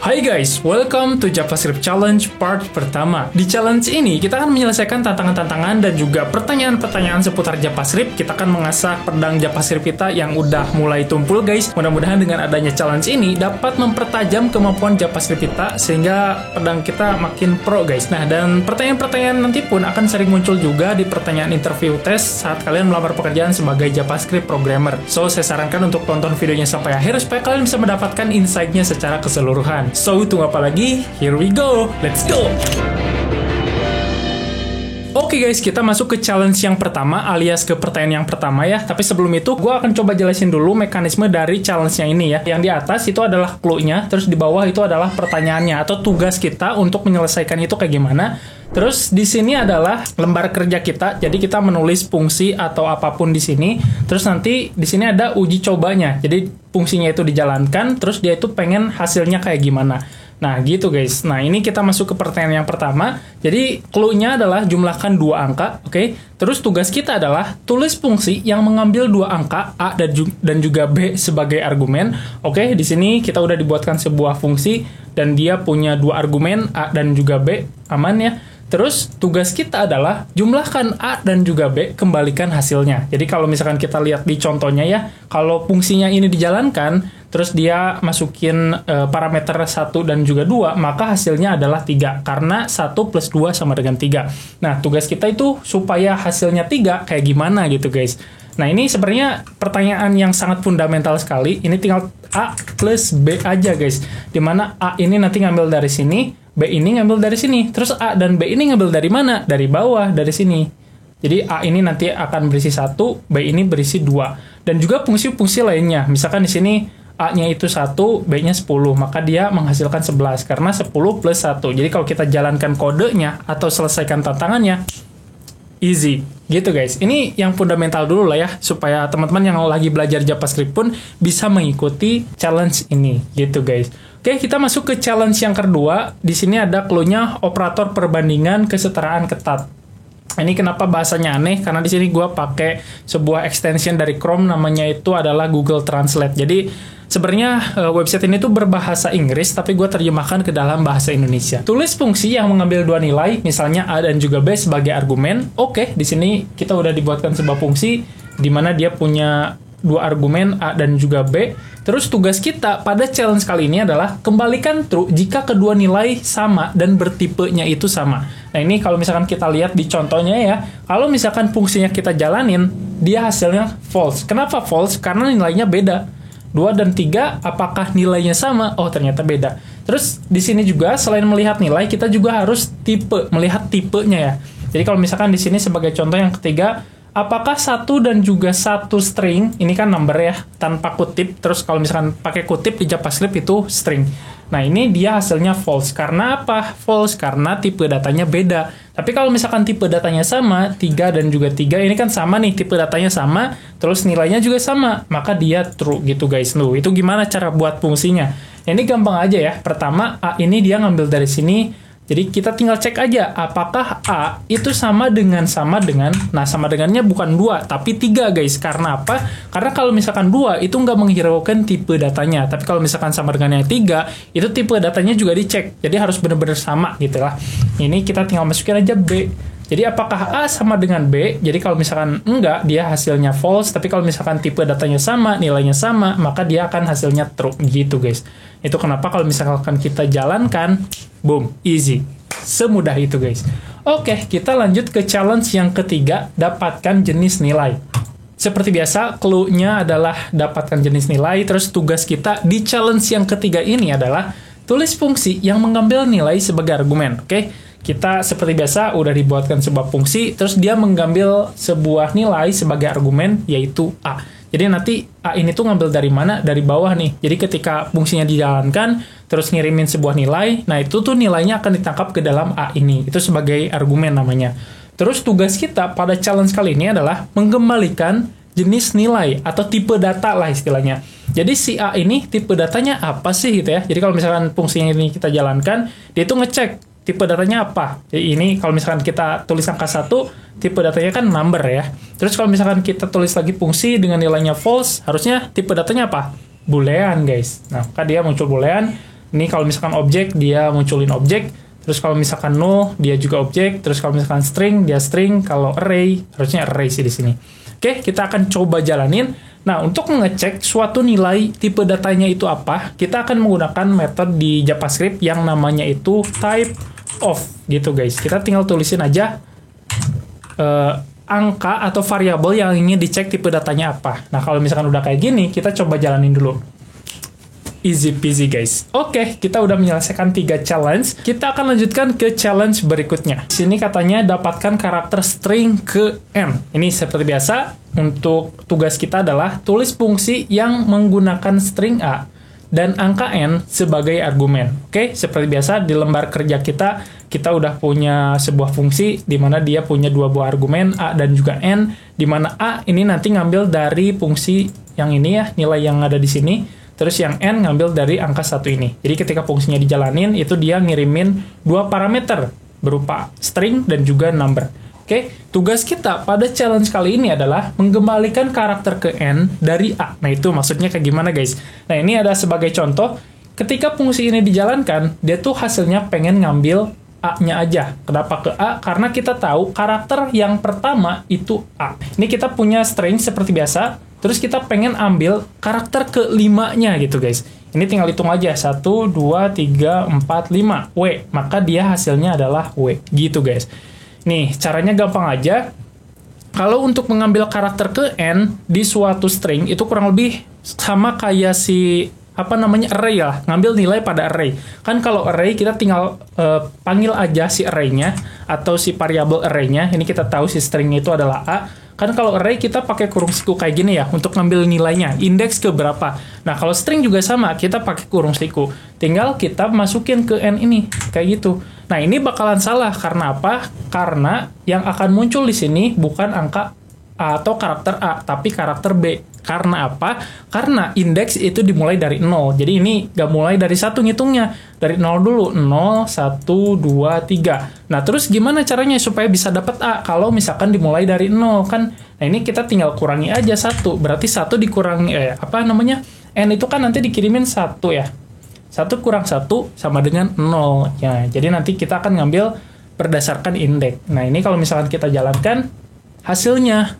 Hai guys, welcome to JavaScript Challenge part pertama. Di challenge ini, kita akan menyelesaikan tantangan-tantangan dan juga pertanyaan-pertanyaan seputar JavaScript. Kita akan mengasah pedang JavaScript kita yang udah mulai tumpul guys. Mudah-mudahan dengan adanya challenge ini dapat mempertajam kemampuan JavaScript kita sehingga pedang kita makin pro guys. Nah, dan pertanyaan-pertanyaan nanti pun akan sering muncul juga di pertanyaan interview tes saat kalian melamar pekerjaan sebagai JavaScript programmer. So, saya sarankan untuk tonton videonya sampai akhir supaya kalian bisa mendapatkan insight-nya secara keseluruhan. So, tunggu apa lagi? Here we go! Let's go! Oke guys, kita masuk ke challenge yang pertama alias ke pertanyaan yang pertama ya. Tapi sebelum itu, gue akan coba jelasin dulu mekanisme dari challenge-nya ini ya. Yang di atas itu adalah clue-nya, terus di bawah itu adalah pertanyaannya atau tugas kita untuk menyelesaikan itu kayak gimana. Terus di sini adalah lembar kerja kita. Jadi kita menulis fungsi atau apapun di sini. Terus nanti di sini ada uji cobanya. Jadi fungsinya itu dijalankan, terus dia itu pengen hasilnya kayak gimana. Nah, gitu guys. Nah, ini kita masuk ke pertanyaan yang pertama. Jadi, clue-nya adalah jumlahkan 2 angka, oke? Terus tugas kita adalah tulis fungsi yang mengambil 2 angka A dan juga B sebagai argumen. Oke, di sini kita udah dibuatkan sebuah fungsi dan dia punya 2 argumen A dan juga B. Aman ya? Terus tugas kita adalah jumlahkan A dan juga B, kembalikan hasilnya. Jadi kalau misalkan kita lihat di contohnya ya, kalau fungsinya ini dijalankan, terus dia masukin parameter 1 dan juga 2, maka hasilnya adalah 3. Karena 1 plus 2 sama dengan 3. Nah, tugas kita itu supaya hasilnya 3 kayak gimana gitu guys. Nah, ini sebenarnya pertanyaan yang sangat fundamental sekali. Ini tinggal A plus B aja guys. Dimana A ini nanti ngambil dari sini, B ini ngambil dari sini. Terus A dan B ini ngambil dari mana? Dari bawah, dari sini. Jadi A ini nanti akan berisi 1, B ini berisi 2. Dan juga fungsi-fungsi lainnya. Misalkan di sini A-nya itu 1, B-nya 10. Maka dia menghasilkan 11. Karena 10 plus 1. Jadi kalau kita jalankan kodenya atau selesaikan tantangannya, easy. Gitu guys. Ini yang fundamental dulu lah ya. Supaya teman-teman yang lagi belajar JavaScript pun bisa mengikuti challenge ini. Gitu guys. Oke, kita masuk ke challenge yang kedua. Di sini ada clue-nya operator perbandingan kesetaraan ketat. Ini kenapa bahasanya aneh? Karena di sini gue pakai sebuah extension dari Chrome, namanya itu adalah Google Translate. Jadi sebenarnya website ini tuh berbahasa Inggris, tapi gue terjemahkan ke dalam bahasa Indonesia. Tulis fungsi yang mengambil 2 nilai, misalnya A dan juga B sebagai argumen. Oke, di sini kita udah dibuatkan sebuah fungsi di mana dia punya 2 argumen A dan juga B. Terus tugas kita pada challenge kali ini adalah kembalikan true jika kedua nilai sama dan bertipenya itu sama. Nah, ini kalau misalkan kita lihat di contohnya ya, kalau misalkan fungsinya kita jalanin, dia hasilnya false. Kenapa false? Karena nilainya beda. 2 dan 3, apakah nilainya sama? Oh, ternyata beda. Terus di sini juga selain melihat nilai, kita juga harus melihat tipenya ya. Jadi kalau misalkan di sini sebagai contoh yang ketiga, apakah 1 dan juga 1 string, ini kan number ya, tanpa kutip, terus kalau misalkan pakai kutip di JavaScript itu string. Nah, ini dia hasilnya false. Karena apa? False, karena tipe datanya beda. Tapi kalau misalkan tipe datanya sama, 3 dan juga 3, ini kan sama nih, tipe datanya sama, terus nilainya juga sama, maka dia true gitu guys. Loh, itu gimana cara buat fungsinya? Ini gampang aja ya. Pertama, A ini dia ngambil dari sini. Jadi kita tinggal cek aja apakah A itu sama dengan, nah sama dengannya bukan 2 tapi 3 guys. Karena apa? Karena kalau misalkan 2 itu nggak menghiraukan tipe datanya. Tapi kalau misalkan sama dengan yang 3 itu tipe datanya juga dicek. Jadi harus benar-benar sama gitu lah. Ini kita tinggal masukin aja B. Jadi apakah A sama dengan B? Jadi kalau misalkan enggak, dia hasilnya false. Tapi kalau misalkan tipe datanya sama, nilainya sama, maka dia akan hasilnya true gitu guys. Itu kenapa kalau misalkan kita jalankan, boom, easy. Semudah itu guys. Oke, kita lanjut ke challenge yang ketiga, dapatkan jenis nilai. Seperti biasa, clue-nya adalah dapatkan jenis nilai. Terus tugas kita di challenge yang ketiga ini adalah tulis fungsi yang mengambil nilai sebagai argumen. Oke, kita seperti biasa udah dibuatkan sebuah fungsi, terus dia mengambil sebuah nilai sebagai argumen, yaitu A. Jadi nanti A ini tuh ngambil dari mana? Dari bawah nih. Jadi ketika fungsinya dijalankan, terus ngirimin sebuah nilai, nah itu tuh nilainya akan ditangkap ke dalam A ini. Itu sebagai argumen namanya. Terus tugas kita pada challenge kali ini adalah mengembalikan jenis nilai atau tipe data lah istilahnya. Jadi si A ini tipe datanya apa sih gitu ya. Jadi kalau misalkan fungsinya ini kita jalankan, dia itu ngecek tipe datanya apa. Jadi ini kalau misalkan kita tulis angka 1, tipe datanya kan number ya. Terus kalau misalkan kita tulis lagi fungsi dengan nilainya false, harusnya tipe datanya apa? Boolean guys. Nah, maka dia muncul boolean. Ini kalau misalkan objek, dia munculin objek. Terus kalau misalkan null, dia juga objek. Terus kalau misalkan string, dia string. Kalau array, harusnya array sih di sini. Oke, kita akan coba jalanin. Nah, untuk mengecek suatu nilai tipe datanya itu apa, kita akan menggunakan metode di JavaScript yang namanya itu type of gitu guys. Kita tinggal tulisin aja angka atau variabel yang ingin dicek tipe datanya apa. Nah, kalau misalkan udah kayak gini, kita coba jalanin dulu. Easy peasy guys. Oke, kita udah menyelesaikan 3 challenge. Kita akan lanjutkan ke challenge berikutnya. Di sini katanya dapatkan karakter string ke n. Ini seperti biasa, untuk tugas kita adalah tulis fungsi yang menggunakan string a dan angka n sebagai argumen. Oke, seperti biasa di lembar kerja kita udah punya sebuah fungsi di mana dia punya 2 buah argumen a dan juga n, di mana a ini nanti ngambil dari fungsi yang ini ya, nilai yang ada di sini. Terus yang n ngambil dari angka 1 ini. Jadi ketika fungsinya dijalanin, itu dia ngirimin 2 parameter berupa string dan juga number. Oke, tugas kita pada challenge kali ini adalah mengembalikan karakter ke n dari a. Nah, itu maksudnya kayak gimana guys? Nah, ini ada sebagai contoh, ketika fungsi ini dijalankan, dia tuh hasilnya pengen ngambil a-nya aja. Kenapa ke a? Karena kita tahu karakter yang pertama itu a. Ini kita punya string seperti biasa, terus kita pengen ambil karakter ke-5-nya gitu guys. Ini tinggal hitung aja, 1, 2, 3, 4, 5, W. Maka dia hasilnya adalah W, gitu guys. Nih, caranya gampang aja. Kalau untuk mengambil karakter ke n di suatu string, itu kurang lebih sama kayak si array lah, ngambil nilai pada array. Kan kalau array kita tinggal panggil aja si array-nya atau si variabel array-nya. Ini kita tahu si string itu adalah a. Kan kalau array kita pakai kurung siku kayak gini ya untuk ngambil nilainya, indeks ke berapa. Nah, kalau string juga sama, kita pakai kurung siku. Tinggal kita masukin ke n ini kayak gitu. Nah, ini bakalan salah karena apa? Karena yang akan muncul di sini bukan angka A atau karakter A, tapi karakter B. Karena apa? Karena indeks itu dimulai dari 0. Jadi ini nggak mulai dari 1 ngitungnya. Dari 0 dulu. 0, 1, 2, 3. Nah, terus gimana caranya supaya bisa dapat A? Kalau misalkan dimulai dari 0 kan. Nah, ini kita tinggal kurangi aja 1. Berarti 1 dikurangi, N itu kan nanti dikirimin 1 ya. 1 kurang 1 sama dengan 0. Ya, jadi nanti kita akan ngambil berdasarkan indeks. Nah, ini kalau misalkan kita jalankan, hasilnya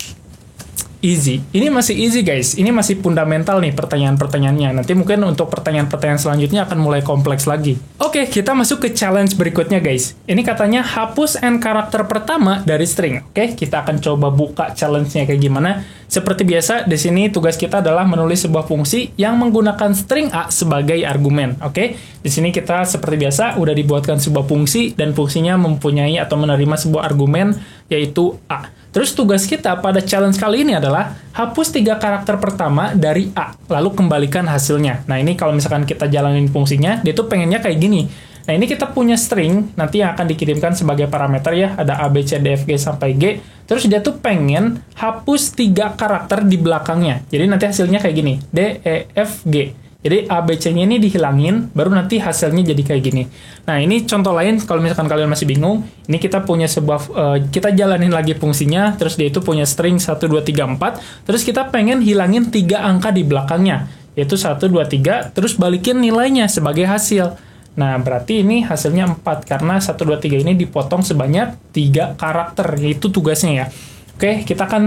easy. Ini masih easy guys. Ini masih fundamental nih pertanyaan-pertanyaannya. Nanti mungkin untuk pertanyaan-pertanyaan selanjutnya akan mulai kompleks lagi. Oke, kita masuk ke challenge berikutnya guys. Ini katanya hapus n karakter pertama dari string. Oke, kita akan coba buka challenge-nya kayak gimana. Seperti biasa, di sini tugas kita adalah menulis sebuah fungsi yang menggunakan string a sebagai argumen. Oke, di sini kita seperti biasa udah dibuatkan sebuah fungsi dan fungsinya mempunyai atau menerima sebuah argumen yaitu a. Terus tugas kita pada challenge kali ini adalah hapus 3 karakter pertama dari A, lalu kembalikan hasilnya. Nah, ini kalau misalkan kita jalanin fungsinya, dia tuh pengennya kayak gini. Nah, ini kita punya string, nanti yang akan dikirimkan sebagai parameter ya, ada A, B, C, D, F, G, sampai G. Terus dia tuh pengen hapus 3 karakter di belakangnya. Jadi nanti hasilnya kayak gini, D, E, F, G. Jadi A, B, C-nya ini dihilangin, baru nanti hasilnya jadi kayak gini. Nah, ini contoh lain, kalau misalkan kalian masih bingung, ini kita punya sebuah, kita jalanin lagi fungsinya, terus dia itu punya string 1, 2, 3, 4, terus kita pengen hilangin 3 angka di belakangnya, yaitu 1, 2, 3, terus balikin nilainya sebagai hasil. Nah, berarti ini hasilnya 4, karena 1, 2, 3 ini dipotong sebanyak 3 karakter, yaitu tugasnya ya. Oke, kita akan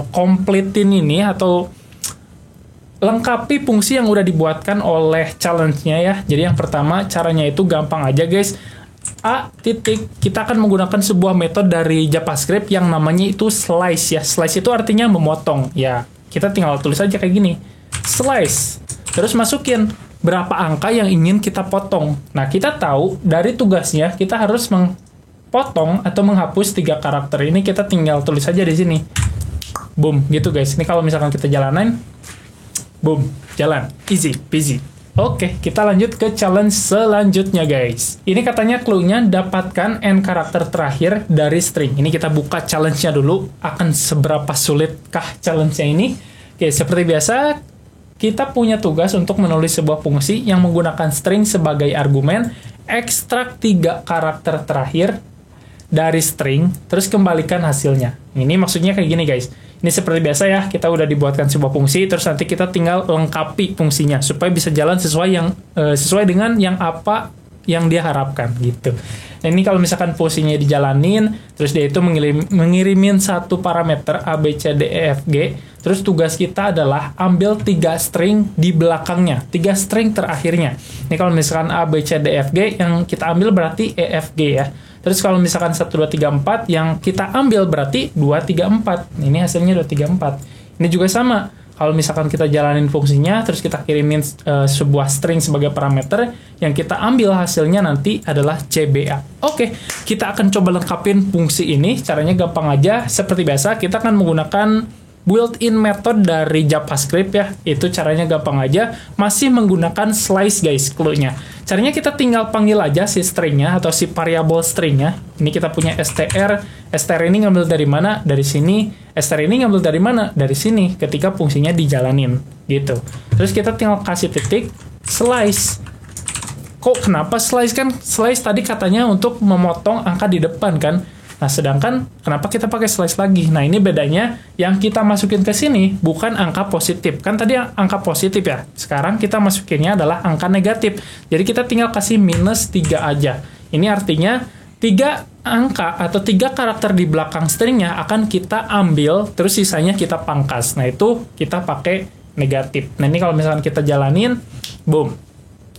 kompletin ini, atau lengkapi fungsi yang udah dibuatkan oleh challenge-nya ya. Jadi yang pertama, caranya itu gampang aja guys. A titik, kita akan menggunakan sebuah metode dari JavaScript yang namanya itu slice ya. Slice itu artinya memotong. Ya, kita tinggal tulis aja kayak gini. Slice. Terus masukin berapa angka yang ingin kita potong. Nah, kita tahu dari tugasnya kita harus potong atau menghapus 3 karakter ini, kita tinggal tulis aja di sini. Boom, gitu guys. Ini kalau misalkan kita jalanin, boom, jalan. Easy peasy. Oke, kita lanjut ke challenge selanjutnya guys. Ini katanya clue-nya dapatkan n karakter terakhir dari string. Ini kita buka challenge-nya dulu. Akan seberapa sulitkah challenge-nya ini? Oke, seperti biasa, kita punya tugas untuk menulis sebuah fungsi yang menggunakan string sebagai argumen, ekstrak 3 karakter terakhir dari string, terus kembalikan hasilnya. Ini maksudnya kayak gini guys. Ini seperti biasa ya, kita udah dibuatkan sebuah fungsi, terus nanti kita tinggal lengkapi fungsinya supaya bisa jalan sesuai dengan yang apa yang dia harapkan gitu. Nah, ini kalau misalkan fungsinya dijalanin, terus dia itu mengirimin satu parameter A, B, C, D, E, F, G, terus tugas kita adalah ambil 3 string di belakangnya, 3 string terakhirnya. Ini kalau misalkan A, B, C, D, E, F, G, yang kita ambil berarti E, F, G ya. Terus kalau misalkan 1, 2, 3, 4, yang kita ambil berarti 2, 3, 4. Ini hasilnya 2, 3, 4. Ini juga sama. Kalau misalkan kita jalanin fungsinya, terus kita kirimin sebuah string sebagai parameter, yang kita ambil hasilnya nanti adalah CBA. Oke, kita akan coba lengkapin fungsi ini. Caranya gampang aja. Seperti biasa, kita akan menggunakan built-in method dari JavaScript ya. Itu caranya gampang aja. Masih menggunakan slice guys, clue-nya. Caranya kita tinggal panggil aja si string-nya atau si variable string-nya. Ini kita punya str. Str ini ngambil dari mana? Dari sini. Str ini ngambil dari mana? Dari sini. Ketika fungsinya dijalanin. Gitu. Terus kita tinggal kasih titik. Slice. Kok kenapa slice kan? Slice tadi katanya untuk memotong angka di depan kan? Nah, sedangkan kenapa kita pakai slice lagi? Nah, ini bedanya yang kita masukin ke sini bukan angka positif. Kan tadi angka positif ya. Sekarang kita masukinnya adalah angka negatif. Jadi kita tinggal kasih minus 3 aja. Ini artinya 3 angka atau 3 karakter di belakang stringnya akan kita ambil, terus sisanya kita pangkas. Nah, itu kita pakai negatif. Nah, ini kalau misalkan kita jalanin, boom.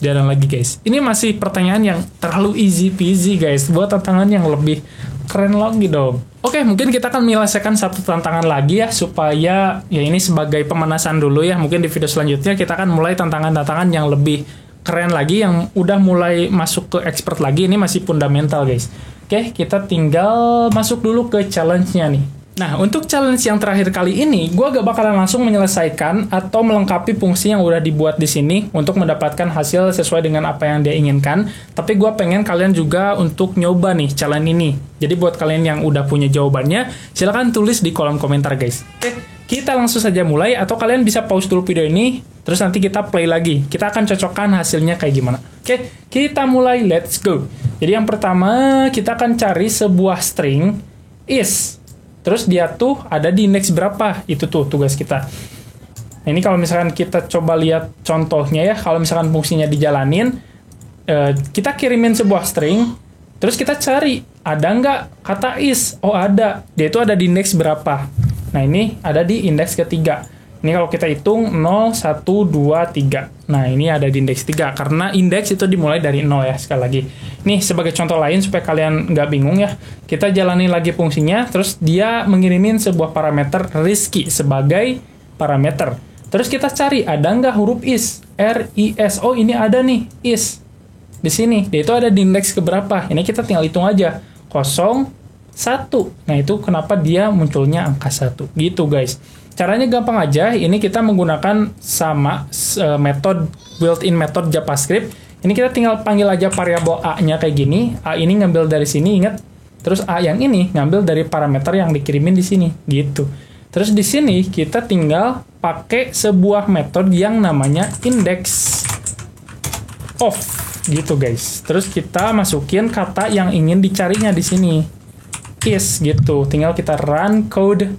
Jalan lagi guys. Ini masih pertanyaan yang terlalu easy peasy guys. Buat tantangan yang lebih keren lagi dong. Oke, mungkin kita akan menyelesaikan satu tantangan lagi ya, supaya ya ini sebagai pemanasan dulu ya. Mungkin di video selanjutnya kita akan mulai tantangan-tantangan yang lebih keren lagi, yang udah mulai masuk ke expert lagi. Ini masih fundamental guys. Oke, kita tinggal masuk dulu ke challenge-nya nih. Nah, untuk challenge yang terakhir kali ini, gue gak bakalan langsung menyelesaikan atau melengkapi fungsi yang udah dibuat di sini untuk mendapatkan hasil sesuai dengan apa yang dia inginkan. Tapi gue pengen kalian juga untuk nyoba nih challenge ini. Jadi buat kalian yang udah punya jawabannya, silahkan tulis di kolom komentar guys. Oke, kita langsung saja mulai, atau kalian bisa pause dulu video ini, terus nanti kita play lagi. Kita akan cocokkan hasilnya kayak gimana. Oke, kita mulai, let's go. Jadi yang pertama, kita akan cari sebuah string is. Terus dia tuh ada di indeks berapa? Itu tuh tugas kita. Nah, ini kalau misalkan kita coba lihat contohnya ya, kalau misalkan fungsinya dijalanin, kita kirimin sebuah string, terus kita cari, ada nggak kata is? Oh ada, dia itu ada di indeks berapa? Nah ini ada di indeks ketiga. Ini kalau kita hitung 0, 1, 2, 3. Nah, ini ada di indeks 3. Karena indeks itu dimulai dari 0 ya, sekali lagi. Nih, sebagai contoh lain supaya kalian nggak bingung ya. Kita jalani lagi fungsinya, terus dia mengirimin sebuah parameter Rizky sebagai parameter. Terus kita cari, ada nggak huruf is? R, I, S. Oh, ini ada nih, is. Di sini. Dia itu ada di indeks keberapa? Ini kita tinggal hitung aja. 0, 1. Nah, itu kenapa dia munculnya angka 1. Gitu, guys. Caranya gampang aja, ini kita menggunakan sama metode built-in method JavaScript. Ini kita tinggal panggil aja variabel A-nya kayak gini. A ini ngambil dari sini, ingat. Terus A yang ini ngambil dari parameter yang dikirimin di sini, gitu. Terus di sini kita tinggal pakai sebuah metode yang namanya index of, gitu guys. Terus kita masukin kata yang ingin dicarinya di sini, is, gitu. Tinggal kita run code,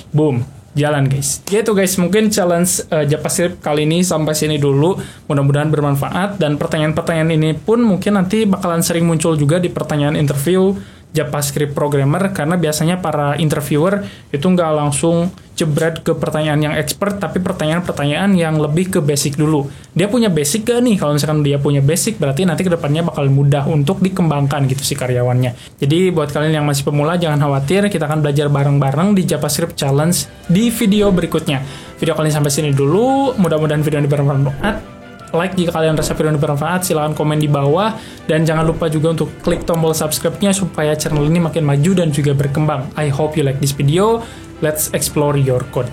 boom. Jalan guys. Gitu guys, mungkin challenge JavaScript kali ini sampai sini dulu. Mudah-mudahan bermanfaat, dan pertanyaan-pertanyaan ini pun mungkin nanti bakalan sering muncul juga di pertanyaan interview JavaScript programmer, karena biasanya para interviewer itu nggak langsung jebret ke pertanyaan yang expert, tapi pertanyaan-pertanyaan yang lebih ke basic dulu. Dia punya basic gak nih? Kalau misalkan dia punya basic, berarti nanti kedepannya bakal mudah untuk dikembangkan gitu si karyawannya. Jadi buat kalian yang masih pemula, jangan khawatir, kita akan belajar bareng-bareng di JavaScript Challenge di video berikutnya. Video kalian sampai sini dulu, mudah-mudahan video ini bermanfaat. Like jika kalian rasa video ini bermanfaat, silahkan komen di bawah, dan jangan lupa juga untuk klik tombol subscribe-nya supaya channel ini makin maju dan juga berkembang. I hope you like this video. Let's explore your code.